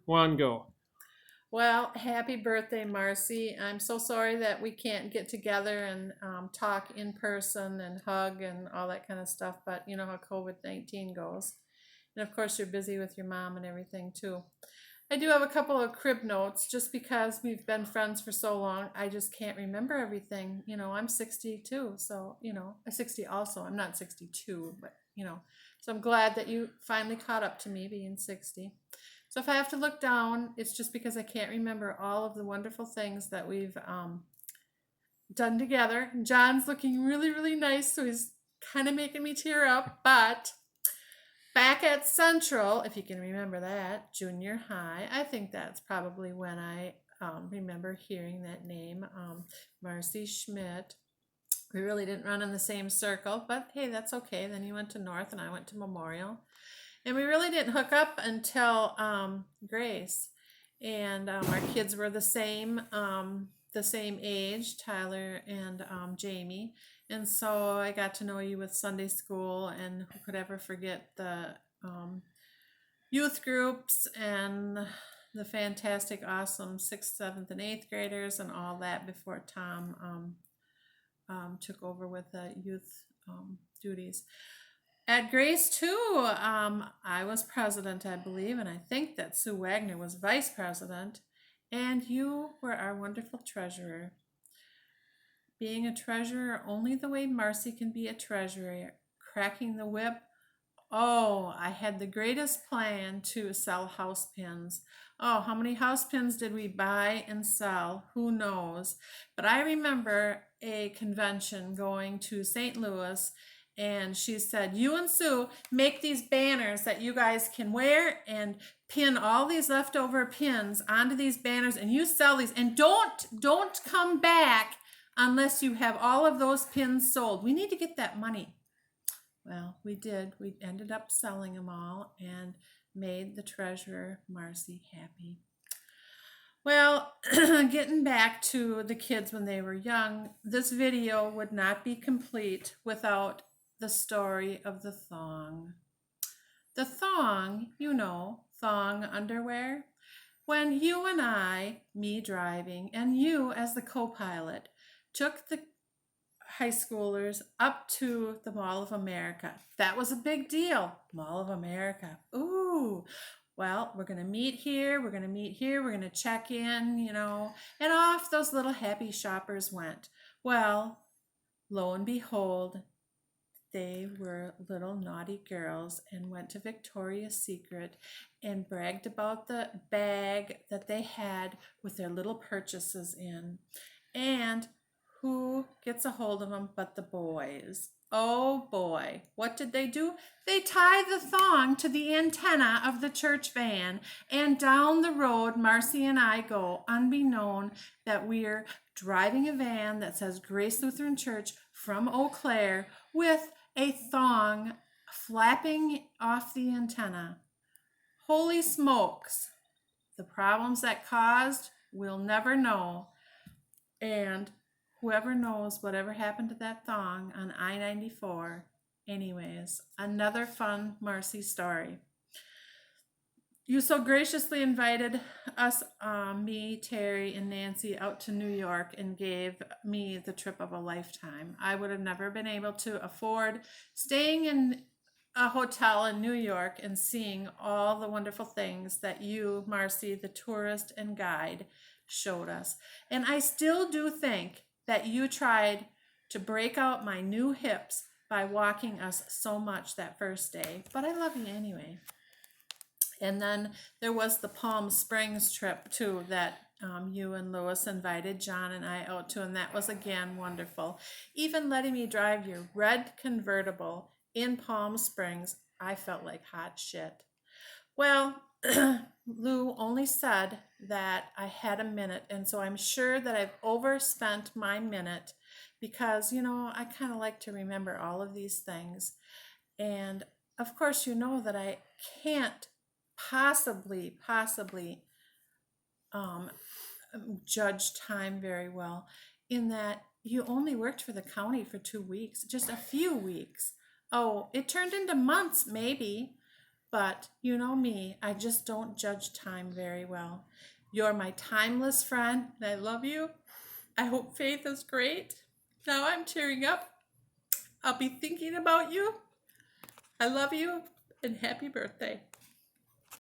One, go. Well, happy birthday, Marcy. I'm so sorry that we can't get together and talk in person and hug and all that kind of stuff, but you know how COVID-19 goes. And of course, you're busy with your mom and everything too. I do have a couple of crib notes just because we've been friends for so long. I just can't remember everything. I'm 62, so, I'm 60 also. I'm not 62, but. So I'm glad that you finally caught up to me being 60. So if I have to look down, it's just because I can't remember all of the wonderful things that we've done together. John's looking really, really nice, so he's kind of making me tear up. But back at Central, if you can remember that, junior high, I think that's probably when I remember hearing that name, Marcy Schmidt. We really didn't run in the same circle, but hey, that's okay. Then you went to North and I went to Memorial. And we really didn't hook up until Grace. And our kids were the same age, Tyler and Jamie. And so I got to know you with Sunday school, and who could ever forget the youth groups and the fantastic, awesome sixth, seventh, and eighth graders and all that before Tom took over with the youth duties. At Grace too, I was president, I believe, and I think that Sue Wagner was vice president, and you were our wonderful treasurer. Being a treasurer only the way Marcy can be a treasurer, cracking the whip. Oh, I had the greatest plan to sell house pins. Oh, how many house pins did we buy and sell? Who knows? But I remember a convention going to St. Louis, and she said, "You and Sue make these banners that you guys can wear and pin all these leftover pins onto these banners, and you sell these, and don't come back unless you have all of those pins sold. We need to get that money." Well, we did. We ended up selling them all and made the treasurer, Marcy, happy. Well, getting back to the kids when they were young, this video would not be complete without the story of the thong. The thong, thong underwear. When you and I, me driving, and you as the co pilot, took the high schoolers up to the Mall of America. That was a big deal. Mall of America. Ooh. Well, we're going to meet here. We're going to meet here. We're going to check in, and off those little happy shoppers went. Well, lo and behold, they were little naughty girls and went to Victoria's Secret and bragged about the bag that they had with their little purchases in. And who gets a hold of them but the boys? Oh boy, what did they do? They tie the thong to the antenna of the church van, and down the road Marcy and I go, unbeknown that we're driving a van that says Grace Lutheran Church from Eau Claire with a thong flapping off the antenna. Holy smokes. The problems that caused, we'll never know. And whoever knows whatever happened to that thong on I-94. Anyways, another fun Marcy story. You so graciously invited us, me, Terry, and Nancy, out to New York and gave me the trip of a lifetime. I would have never been able to afford staying in a hotel in New York and seeing all the wonderful things that you, Marcy, the tourist and guide, showed us. And I still do think that you tried to break out my new hips by walking us so much that first day, but I love you anyway. And then there was the Palm Springs trip too that you and Lewis invited John and I out to, and that was again wonderful. Even letting me drive your red convertible in Palm Springs, I felt like hot shit. Well, Lou only said that I had a minute, and so I'm sure that I've overspent my minute because, I kind of like to remember all of these things. And of course, you know that I can't possibly um, judge time very well, in that you only worked for the county for 2 weeks, just a few weeks. Oh, it turned into months maybe, but you know me, I just don't judge time very well. You're my timeless friend, and I love you. I hope Faith is great. Now I'm tearing up. I'll be thinking about you. I love you, and happy birthday.